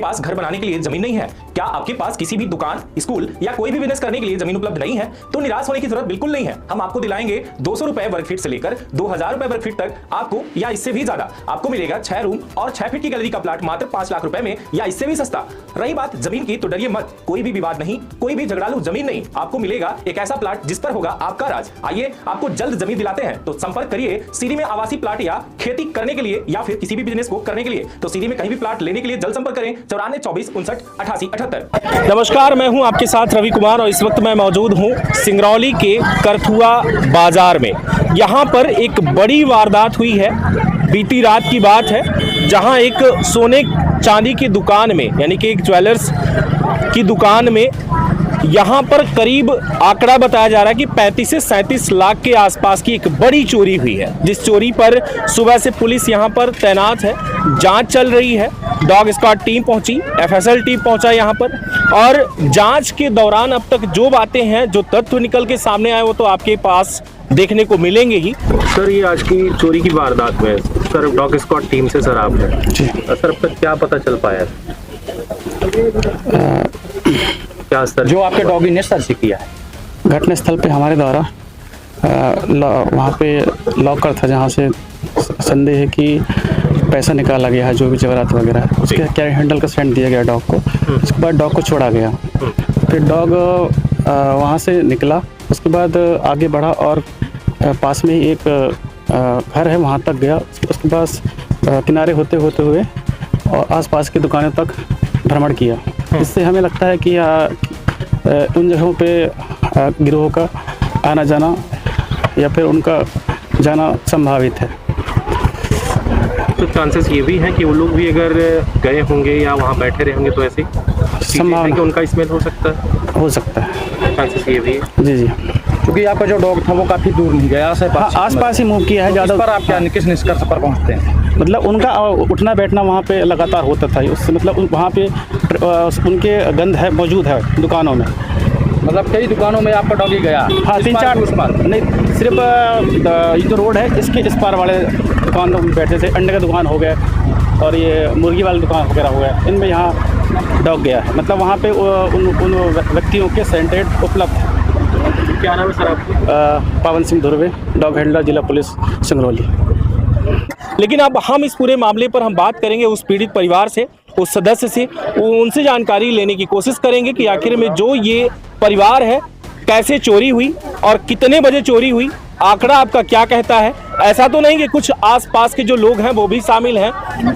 पास घर बनाने के लिए जमीन नहीं है, क्या आपके पास किसी भी दुकान, स्कूल या कोई भी बिजनेस करने के लिए जमीन उपलब्ध नहीं है, तो निराश होने की जरूरत बिल्कुल नहीं है। हम आपको दिलाएंगे 200 रुपए वर्ग फीट से लेकर 2000 रुपए वर्ग फीट तक आपको, या इससे भी ज्यादा आपको मिलेगा 6 रूम और 6 फीट की गैलरी का प्लाट मात्र 5 लाख रुपए में, या इससे भी सस्ता। रही बात जमीन की, तो डरिए मत, कोई भी विवाद नहीं, कोई भी झगड़ालू जमीन नहीं, आपको मिलेगा एक ऐसा प्लाट जिस पर होगा आपका राज। आइए आपको जल्द जमीन दिलाते हैं, तो संपर्क करिए सीरी में आवासीय प्लाट या खेती करने के लिए या फिर किसी भी बिजनेस को करने के लिए। तो सीरी में कहीं भी प्लाट लेने के लिए जल्द संपर्क करें 94 24 59 88 78। नमस्कार, मैं हूं आपके साथ रवि कुमार और इस वक्त मैं मौजूद हूं सिंगरौली के करथुआ बाजार में। यहां पर एक बड़ी वारदात हुई है, बीती रात की बात है, जहां एक सोने चांदी की दुकान में, यानी कि एक ज्वेलर्स की दुकान में यहाँ पर करीब आंकड़ा बताया जा रहा है कि 35 से 37 लाख के आसपास की एक बड़ी चोरी हुई है, जिस चोरी पर सुबह से पुलिस यहाँ पर तैनात है, जांच चल रही है। डॉग स्क्वाड टीम पहुंची, एफएसएल टीम पहुंचा यहाँ पर, और जांच के दौरान अब तक जो बातें हैं, जो तथ्य निकल के सामने आए, वो तो आपके पास देखने को मिलेंगे ही। सर, ये आज की चोरी की वारदात में सर डॉग स्क्वाड टीम से सर आप हैं जी। सर अब तक क्या पता चल पाया? क्या सर जो आपके डॉगी ने सर्च किया है? घटनास्थल पे हमारे द्वारा वहाँ पे लॉकर था, जहाँ से संदेह है कि पैसा निकाला गया है, जो भी जवाहरात वगैरह है, उसके कैरी हैंडल का सेंड दिया गया डॉग को। उसके बाद डॉग को छोड़ा गया, फिर डॉग वहाँ से निकला, उसके बाद आगे बढ़ा और पास में ही एक घर है, वहाँ तक गया। उसके पास किनारे होते होते हुए और आसपास की दुकानों तक भ्रमण किया। इससे हमें लगता है कि उन जगहों पे गिरोह का आना जाना या फिर उनका जाना संभावित है। तो चांसेस ये भी हैं कि वो लोग भी अगर गए होंगे या वहाँ बैठे रहे होंगे, तो ऐसे संभावना कि उनका इसमें हो सकता है। चांसेस ये भी है जी जी, क्योंकि आपका जो डॉग था वो काफ़ी दूर नहीं गया, आस-पास ही मूव किया है ज़्यादा। पर आप क्या किस निष्कर्ष पर पहुँचते हैं? मतलब उनका उठना बैठना वहाँ पे लगातार होता था, उससे मतलब वहाँ पे उनके गंध है, मौजूद है दुकानों में। मतलब कई दुकानों में आपका डॉगी गया? हाँ, 3-4 उस पार नहीं, सिर्फ ये जो रोड है इसके इस पार वाले दुकानों में बैठे थे। अंडे का दुकान हो गया और ये मुर्गी वाली दुकान वगैरह हो गया, इनमें यहाँ डॉग गया है। मतलब वहाँ पे उन व्यक्तियों के सेंटेड उपलब्ध है। क्या नाम है सर आपका? पावन सिंह धुर्वे, डॉग हैंडलर, जिला पुलिस सिंगरौली। लेकिन अब हम इस पूरे मामले पर हम बात करेंगे उस पीड़ित परिवार से, उस सदस्य से, उनसे जानकारी लेने की कोशिश करेंगे कि आखिर में जो ये परिवार है कैसे चोरी हुई और कितने बजे चोरी हुई, आंकड़ा आपका क्या कहता है। ऐसा तो नहीं कि कुछ आसपास के जो लोग हैं वो भी शामिल हैं,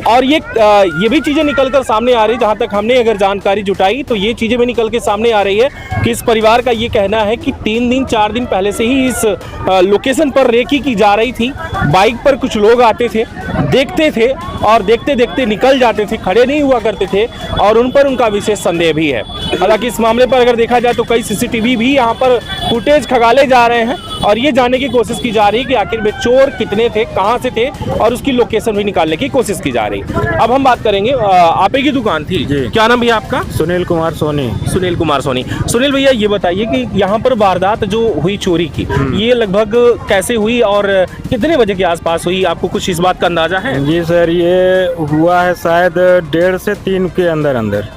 और ये भी चीज़ें निकल कर सामने आ रही, जहाँ तक हमने अगर जानकारी जुटाई तो ये चीज़ें भी निकल के सामने आ रही है कि इस परिवार का ये कहना है कि 3 दिन 4 दिन पहले से ही इस लोकेशन पर रेकी की जा रही थी। बाइक पर कुछ लोग आते थे, देखते थे और देखते देखते निकल जाते थे, खड़े नहीं हुआ करते थे, और उन पर उनका विशेष संदेह भी है। हालांकि इस मामले पर अगर देखा जाए तो कई सीसीटीवी भी यहाँ पर फुटेज खंगाले जा रहे हैं, और ये जानने की कोशिश की जा रही है कि आखिर में चोर कितने थे, कहां से थे, और उसकी लोकेशन भी निकालने की कोशिश की जा रही है। अब हम बात करेंगे, आप ही की दुकान थी जी, क्या नाम भैया आपका? सुनील कुमार सोनी। सुनील कुमार सोनी। सुनील भैया, ये बताइए कि यहाँ पर वारदात जो हुई चोरी की, ये लगभग कैसे हुई और कितने बजे के आसपास हुई? आपको कुछ इस बात का अंदाजा है? जी सर, ये हुआ है शायद 1:30 से 3 के अंदर।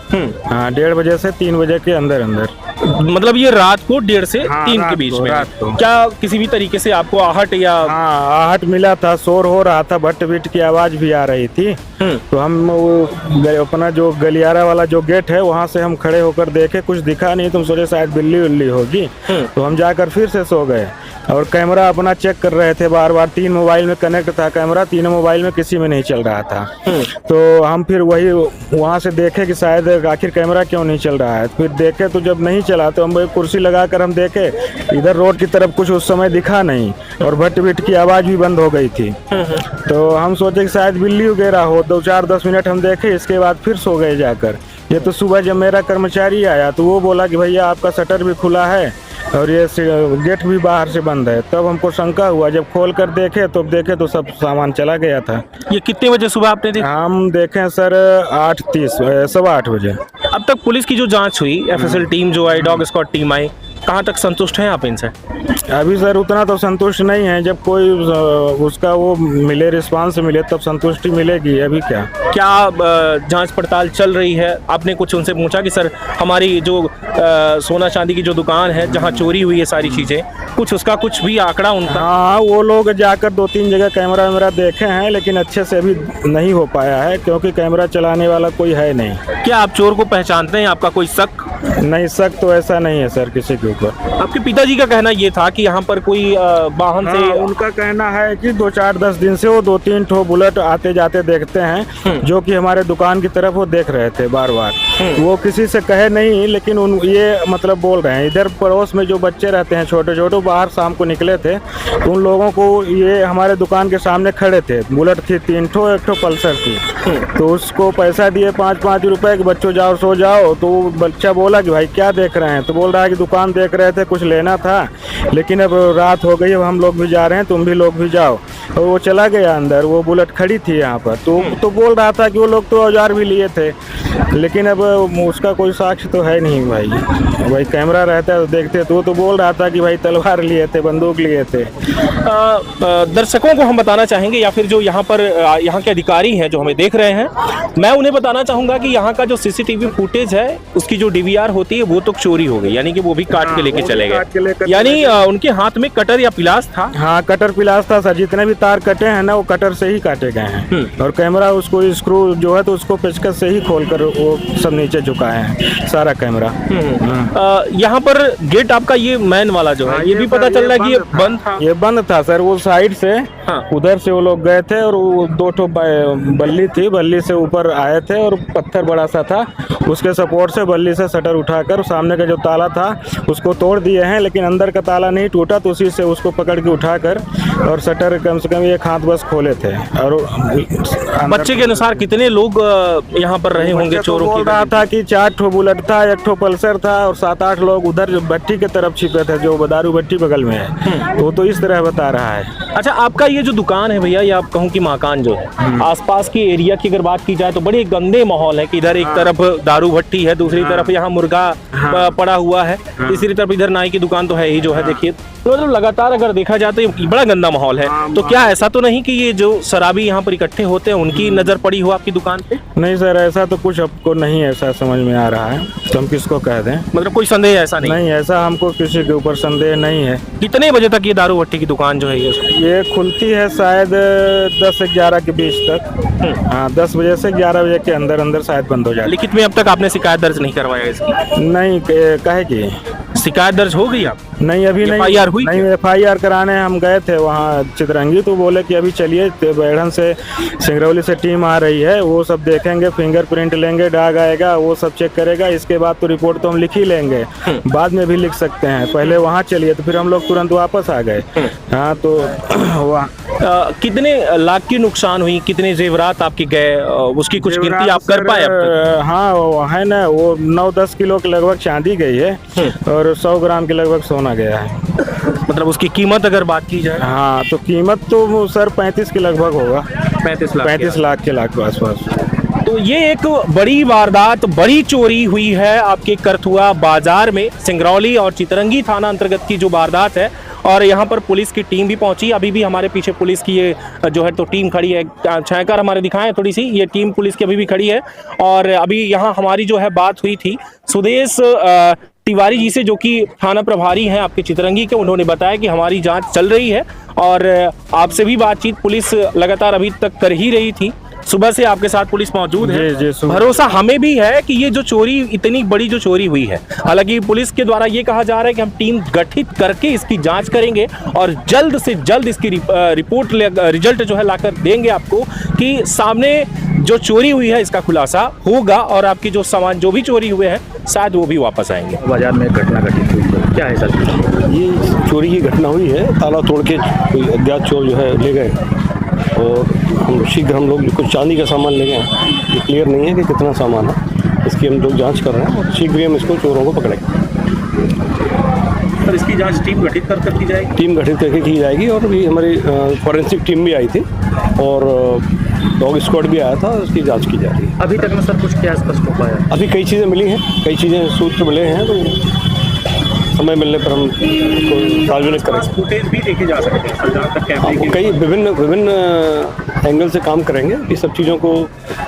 हाँ, 1:30 बजे से 3 बजे के अंदर। मतलब ये रात को 1:30 से 3 के बीच में। क्या किसी भी तरीके से आपको आहट या? हाँ, आहट मिला था, शोर हो रहा था, भट्ट बीट की आवाज भी आ रही थी। तो हम अपना जो गलियारा वाला जो गेट है वहाँ से हम खड़े होकर देखे, कुछ दिखा नहीं, तुम सोचे शायद बिल्ली उल्ली होगी। तो हम जाकर फिर से सो गए और कैमरा अपना चेक कर रहे थे बार बार। 3 मोबाइल में कनेक्ट था कैमरा, 3 मोबाइल में किसी में नहीं चल रहा था। तो हम फिर वहाँ से देखे कि शायद आखिर कैमरा क्यों नहीं चल रहा है। फिर देखे तो जब नहीं चला तो हम एक कुर्सी लगाकर हम देखे, इधर रोड की तरफ कुछ उस समय दिखा नहीं और भट्ट बीट की आवाज़ भी बंद हो गई थी। तो हम सोचे कि शायद बिल्ली वगैरह हो। 2-4-10 मिनट हम देखे, इसके बाद फिर सो गए जाकर। ये तो सुबह जब मेरा कर्मचारी आया तो वो बोला कि भैया आपका शटर भी खुला है और ये गेट भी बाहर से बंद है। तब हमको शंका हुआ, जब खोल कर देखे तो सब सामान चला गया था। ये कितने बजे सुबह आपने देखा? हम देखें सर 8:30, 8:15 बजे। अब तक पुलिस की जो जांच हुई, एफएसएल टीम जो आई, डॉग स्क्वाड टीम आई, कहाँ तक संतुष्ट हैं आप इनसे? अभी सर उतना तो संतुष्ट नहीं है, जब कोई उसका वो मिले, रिस्पांस मिले तब संतुष्टि मिलेगी। अभी क्या जांच पड़ताल चल रही है? आपने कुछ उनसे पूछा कि सर हमारी जो सोना चांदी की जो दुकान है जहाँ चोरी हुई है सारी चीज़ें, कुछ उसका कुछ भी आंकड़ा उनका? हाँ, वो लोग जाकर 2-3 जगह कैमरा वैमरा देखे हैं, लेकिन अच्छे से अभी नहीं हो पाया है क्योंकि कैमरा चलाने वाला कोई है नहीं। क्या आप चोर को पहचानते हैं? आपका कोई शक? नहीं, शक तो ऐसा नहीं है सर किसी के ऊपर। आपके पिताजी का कहना ये था कि यहाँ पर कोई वाहन से उनका कहना है कि 2-4-10 दिन से वो 2-3 ठो बुलेट आते जाते देखते हैं, जो कि हमारे दुकान की तरफ वो देख रहे थे बार बार। वो किसी से कहे नहीं, लेकिन ये मतलब बोल रहे हैं। इधर पड़ोस में जो बच्चे रहते हैं छोटे छोटे, बाहर शाम को निकले थे तो उन लोगों को ये हमारे दुकान के सामने खड़े थे, बुलेट थी 3 ठो, 1 ठो पल्सर थी, तो उसको पैसा दिए 5-5 रुपए कि बच्चों जाओ सो जाओ। तो बच्चा बोला कि भाई क्या देख रहे हैं? तो बोल रहा है कि दुकान देख रहे थे, कुछ लेना था, लेकिन अब रात हो गई, अब हम लोग भी जा रहे हैं, तुम भी लोग भी जाओ। और वो चला गया अंदर, वो बुलेट खड़ी थी यहाँ पर। तो बोल रहा था कि वो लोग तो औजार भी लिए थे, लेकिन अब उसका कोई साक्ष्य तो है नहीं भाई कैमरा रहता है तो देखते। तो बोल रहा था कि भाई तलवार लिए थे, बंदूक लिए थे। दर्शकों को हम बताना चाहेंगे या फिर जो यहाँ पर यहाँ के अधिकारी हैं जो हमें देख रहे हैं, मैं उन्हें बताना चाहूँगा कि यहाँ का जो CCTV फुटेज है उसकी जो DVR होती है वो तो चोरी हो गई, यानी कि वो भी काट के लेके चले गए। यानी उनके हाथ में कटर या पिलास था? हाँ, कटर पिलास था सर। जितने भी तार कटे हैं ना वो कटर से ही काटे गए हैं, और कैमरा उसको स्क्रू जो है तो उसको पेचकस से ही खोलकर वो सब नीचे झुकाए हैं सारा कैमरा। यहाँ पर गेट आपका ये मैन वाला जो है ये भी पता चल रहा है कि ये बंद था? ये बंद था सर। वो साइड से उधर से वो लोग गए थे और वो 2 ठो बल्ली थी, बल्ली से ऊपर आए थे और पत्थर बड़ा सा था, उसके सपोर्ट से बल्ली से शटर उठाकर सामने का जो ताला था उसको तोड़ दिए हैं, लेकिन अंदर का ताला नहीं टूटा, तो उसी से उसको पकड़ के उठाकर और शटर कम से कम 1 हाथ बस खोले थे। और बच्चे के अनुसार कितने लोग यहाँ पर रहे होंगे चोरों की? बोल रहा था कि 4 ठो बुलेट था, 1 ठो पल्सर था और 7-8 लोग उधर भट्टी की तरफ छिपे थे, जो दारू भट्टी बगल में है। तो इस तरह बता रहा है। अच्छा, आपका ये जो दुकान है भैया, ये आप कहूँ कि मकान जो है, आसपास के एरिया की अगर बात की जाए तो बड़े गंदे माहौल है कि इधर एक तरफ दारू भट्टी है, दूसरी तरफ यहाँ मुर्गा पड़ा हुआ है, तीसरी तरफ इधर नाई की दुकान तो है ही जो है। देखिए तो मतलब लगातार अगर देखा जाए तो ये बड़ा गंदा माहौल है। तो क्या ऐसा तो नहीं कि ये जो शराबी यहाँ पर इकट्ठे होते हैं उनकी नजर पड़ी हो आपकी दुकान पे? नहीं सर, ऐसा तो कुछ आपको नहीं ऐसा समझ में आ रहा है, तो हम किसको कह दें? मतलब कोई संदेह ऐसा नहीं? ऐसा हमको किसी के ऊपर संदेह नहीं है। कितने बजे तक ये दारू भट्टी की दुकान जो है ये खुलती है शायद 10-11 के बीच तक। हाँ, 10 बजे से 11 बजे के अंदर शायद बंद हो जाए। लिखित में अब तक आपने शिकायत दर्ज नहीं करवाया इसकी? नहीं, कहे की शिकायत दर्ज हो गई आप? नहीं, अभी नहीं। FIR हुई? नहीं, FIR कराने हम गए थे वहाँ चितरंगी, तो बोले कि अभी चलिए बेढ़न से सिंगरौली से टीम आ रही है, वो सब देखेंगे, फिंगरप्रिंट लेंगे, डाग आएगा, वो सब चेक करेगा, इसके बाद तो रिपोर्ट तो हम लिख ही लेंगे, बाद में भी लिख सकते हैं, पहले वहाँ चलिए। तो फिर हम लोग तुरंत वापस आ गए। हाँ, तो वहाँ कितने लाख की नुकसान हुई, कितने जेवरात आपके गए, उसकी कुछ गिनती आप कर पाए अब तक? हाँ, वो है ना, वो 9-10 किलो के लगभग चांदी गई है और 100 ग्राम के लगभग सोना गया है। मतलब उसकी कीमत अगर बात की जाए? हाँ, तो कीमत तो सर 35 के लगभग होगा। 35 लाख के आसपास। तो ये एक बड़ी वारदात, बड़ी चोरी हुई है आपके करथुआ बाजार में, सिंगरौली और चितरंगी थाना अंतर्गत की जो वारदात है। और यहाँ पर पुलिस की टीम भी पहुंची, अभी भी हमारे पीछे पुलिस की ये जो है तो टीम खड़ी है, छायाकार हमारे दिखाएं थोड़ी सी, ये टीम पुलिस की अभी भी खड़ी है। और अभी यहाँ हमारी जो है बात हुई थी सुदेश तिवारी जी से, जो कि थाना प्रभारी हैं आपके चितरंगी के। उन्होंने बताया कि हमारी जांच चल रही है और आपसे भी बातचीत पुलिस लगातार अभी तक कर ही रही थी। सुबह से आपके साथ पुलिस मौजूद है। भरोसा हमें भी है कि ये जो चोरी, इतनी बड़ी जो चोरी हुई है, हालांकि पुलिस के द्वारा ये कहा जा रहा है कि हम टीम गठित करके इसकी जांच करेंगे और जल्द से जल्द इसकी रिपोर्ट रिजल्ट जो है लाकर देंगे आपको, कि सामने जो चोरी हुई है इसका खुलासा होगा और आपकी जो सामान जो भी चोरी हुए हैं शायद वो भी वापस आएंगे। बाजार में घटना घटित हुई है, क्या है सर? ये चोरी की घटना हुई है, ताला तोड़ के कोई अज्ञात चोर जो है ले गए और शीघ्र हम लोग कुछ चांदी का सामान ले गए हैं। ये क्लियर नहीं है कि कितना सामान है, इसकी हम लोग जांच कर रहे हैं और शीघ्र ही हम इसको चोरों को पकड़ेंगे। सर, इसकी जांच टीम गठित कर की जाएगी? टीम गठित करके की जाएगी और भी हमारी फॉरेंसिक टीम भी आई थी और डॉग स्क्वाड भी आया था, उसकी जांच की जा रही है। अभी तक में सर कुछ क्या स्पष्ट हो पाया? अभी कई चीज़ें मिली हैं, कई चीज़ें सूत्र मिले हैं, तो समय मिलने पर हम इसको सार्वजनिक करेंगे। फुटेज भी देखे जा सकते हैं सर, जहाँ तक कैमरे की कई विभिन्न एंगल से काम करेंगे। ये सब चीज़ों को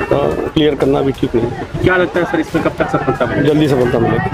क्लियर करना भी ठीक नहीं है। क्या लगता है सर, इसमें कब तक सफलता मिलेगी? जल्दी सफलता मिलेगी।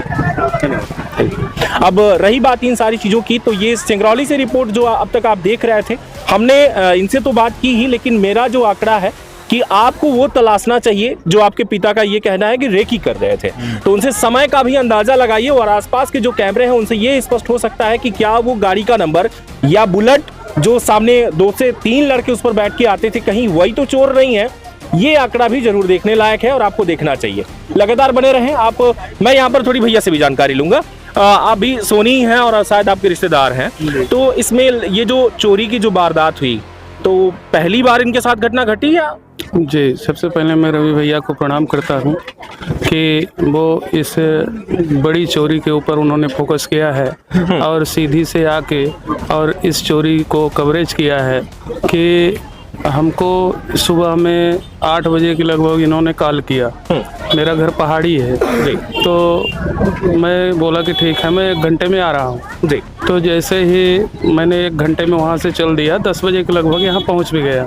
धन्यवाद। अब रही बात इन सारी चीज़ों की, तो ये सिंगरौली से रिपोर्ट जो अब तक आप देख रहे थे, हमने इनसे तो बात की ही, लेकिन मेरा जो आंकड़ा है कि आपको वो तलाशना चाहिए जो आपके पिता का ये कहना है कि रेकी कर रहे थे। तो उनसे समय का भी अंदाजा लगाइए और आसपास के जो कैमरे हैं उनसे ये स्पष्ट हो सकता है कि क्या वो गाड़ी का नंबर या बुलेट जो सामने 2 से 3 लड़के उस पर बैठ के आते थे, कहीं वही तो चोर नहीं है। ये आंकड़ा भी जरूर देखने लायक है और आपको देखना चाहिए। लगातार बने रहें आप। मैं यहाँ पर थोड़ी भैया से भी जानकारी लूंगा। आप भी सोनी हैं और शायद आपके रिश्तेदार हैं, तो इसमें ये जो चोरी की जो वारदात हुई, तो पहली बार इनके साथ घटना घटी या? जी, सबसे पहले मैं रवि भैया को प्रणाम करता हूँ कि वो इस बड़ी चोरी के ऊपर उन्होंने फोकस किया है और सीधी से आके और इस चोरी को कवरेज किया है कि हमको सुबह में 8 बजे के लगभग इन्होंने कॉल किया। मेरा घर पहाड़ी है जी, तो मैं बोला कि ठीक है, मैं 1 घंटे में आ रहा हूँ जी। तो जैसे ही मैंने 1 घंटे में वहाँ से चल दिया, 10 बजे के लगभग यहाँ पहुँच भी गया।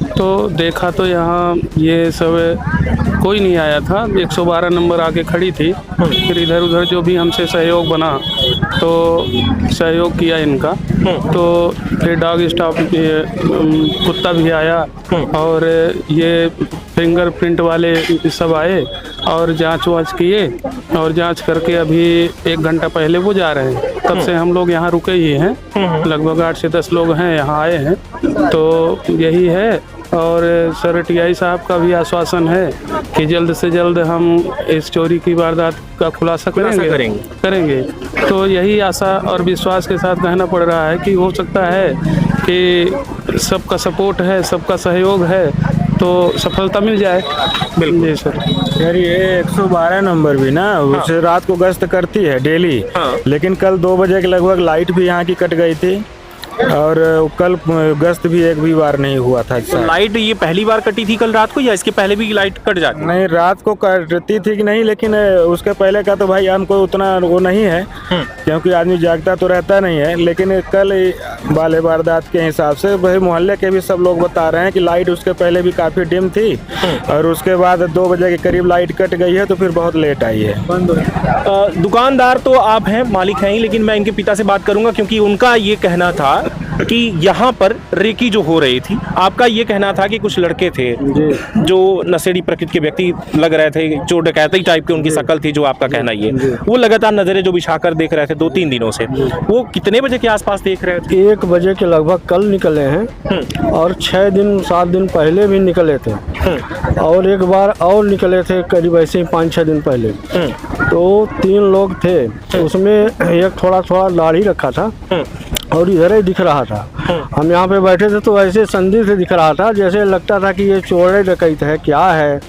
तो देखा तो यहाँ ये सब कोई नहीं आया था। 112 नंबर आके खड़ी थी। फिर इधर उधर जो भी हमसे सहयोग बना तो सहयोग किया इनका। तो फिर डॉग स्टाफ कुत्ता भी आया और ये फिंगरप्रिंट वाले सब आए और जांच वाच किए और जांच करके अभी 1 घंटा पहले वो जा रहे हैं। तब से हम लोग यहाँ रुके ही हैं। लगभग 8 से 10 लोग हैं यहाँ आए हैं। तो यही है। और सर टीआई साहब का भी आश्वासन है कि जल्द से जल्द हम इस चोरी की वारदात का खुलासा करेंगे। तो यही आशा और विश्वास के साथ कहना पड़ रहा है कि हो सकता है कि सबका सपोर्ट है, सबका सहयोग है तो सफलता मिल जाए। बिल्कुल जी सर। यार ये 112 नंबर भी ना उसे रात को गश्त करती है डेली। लेकिन कल 2 बजे के लगभग लाइट भी यहाँ की कट गई थी और कल गश्त भी एक भी बार नहीं हुआ था। तो लाइट ये पहली बार कटी थी कल रात को या इसके पहले भी लाइट कट जाती? नहीं, रात को कटती थी कि नहीं, लेकिन उसके पहले का तो भाई हमको उतना वो नहीं है क्योंकि आदमी जागता तो रहता नहीं है। लेकिन कल वाले वारदात के हिसाब से भाई मोहल्ले के भी सब लोग बता रहे हैं कि लाइट उसके पहले भी काफ़ी डिम थी और उसके बाद 2 बजे के करीब लाइट कट गई है तो फिर बहुत लेट आई है। दुकानदार तो आप हैं, मालिक हैं ही, लेकिन मैं इनके पिता से बात करूंगा क्योंकि उनका ये कहना था कि यहाँ पर रेकी जो हो रही थी, आपका ये कहना था कि कुछ लड़के थे जो नशेड़ी प्रकृति के व्यक्ति लग रहे थे, जो डकैती टाइप की उनकी शक्ल थी, जो आपका कहना ये वो लगातार नजरें जो बिछाकर देख रहे थे 2-3 दिनों से। वो कितने बजे के आसपास देख रहे थे? 1 बजे के लगभग कल निकले हैं और 6 दिन 7 दिन पहले भी निकले थे और एक बार और निकले थे करीब ऐसे ही 5-6 दिन पहले। तो 3 लोग थे, उसमें एक थोड़ा दाढ़ी रखा था और इधर ही दिख रहा था। हम यहाँ पे बैठे थे तो ऐसे संदिग्ध से दिख रहा था, जैसे लगता था कि ये चोर डकैत है, क्या है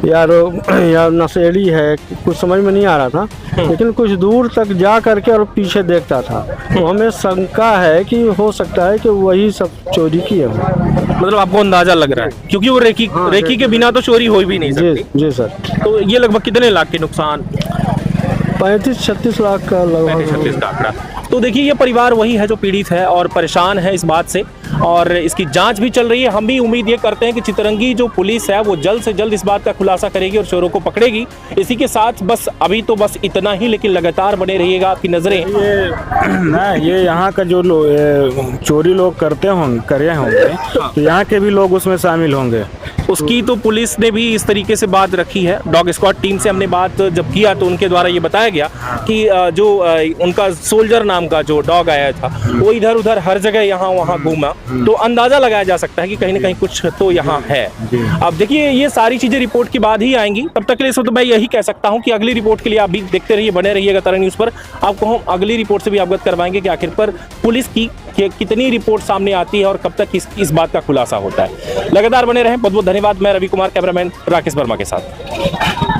या नशेड़ी है, कुछ समझ में नहीं आ रहा था। लेकिन कुछ दूर तक जा करके और पीछे देखता था तो हमें शंका है कि हो सकता है कि वही सब चोरी की है। मतलब आपको अंदाजा लग रहा है क्योंकि वो रेकी के बिना तो चोरी हो भी नहीं सकती। जी सर। तो ये लगभग कितने लाख के नुकसान? 35-36 लाख का लगभग 36 का आंकड़ा। तो देखिए ये परिवार वही है जो पीड़ित है और परेशान है इस बात से और इसकी जांच भी चल रही है। हम भी उम्मीद ये करते हैं कि चितरंगी जो पुलिस है वो जल्द से जल्द इस बात का खुलासा करेगी और चोरों को पकड़ेगी। इसी के साथ बस अभी तो बस इतना ही, लेकिन लगातार बने रहिएगा, आपकी नजरें ये यहाँ का जो चोरी लोग करे होंगे तो यहाँ के भी लोग उसमें शामिल होंगे। उसकी तो पुलिस ने भी इस तरीके से बात रखी है। डॉग स्क्वाड टीम से हमने बात जब किया तो उनके द्वारा ये बताया गया कि जो उनका सोल्जर नाम का जो डॉग आया था वो इधर उधर हर जगह यहाँ वहाँ घूमा, तो अंदाजा लगाया जा सकता है कि कहीं ना कहीं कुछ तो यहाँ है। अब देखिए ये सारी चीजें रिपोर्ट के बाद ही आएंगी। तब तक के लिए तो मैं यही कह सकता हूँ कि अगली रिपोर्ट के लिए आप भी देखते रहिए, बने रहिएगा तरंग न्यूज़ पर। आपको हम अगली रिपोर्ट से भी अवगत करवाएंगे कि आखिर पर पुलिस की कितनी रिपोर्ट सामने आती है और कब तक इस बात का खुलासा होता है। लगातार बने रहें। बहुत बहुत धन्यवाद। मैं रवि कुमार, कैमरामैन राकेश वर्मा के साथ।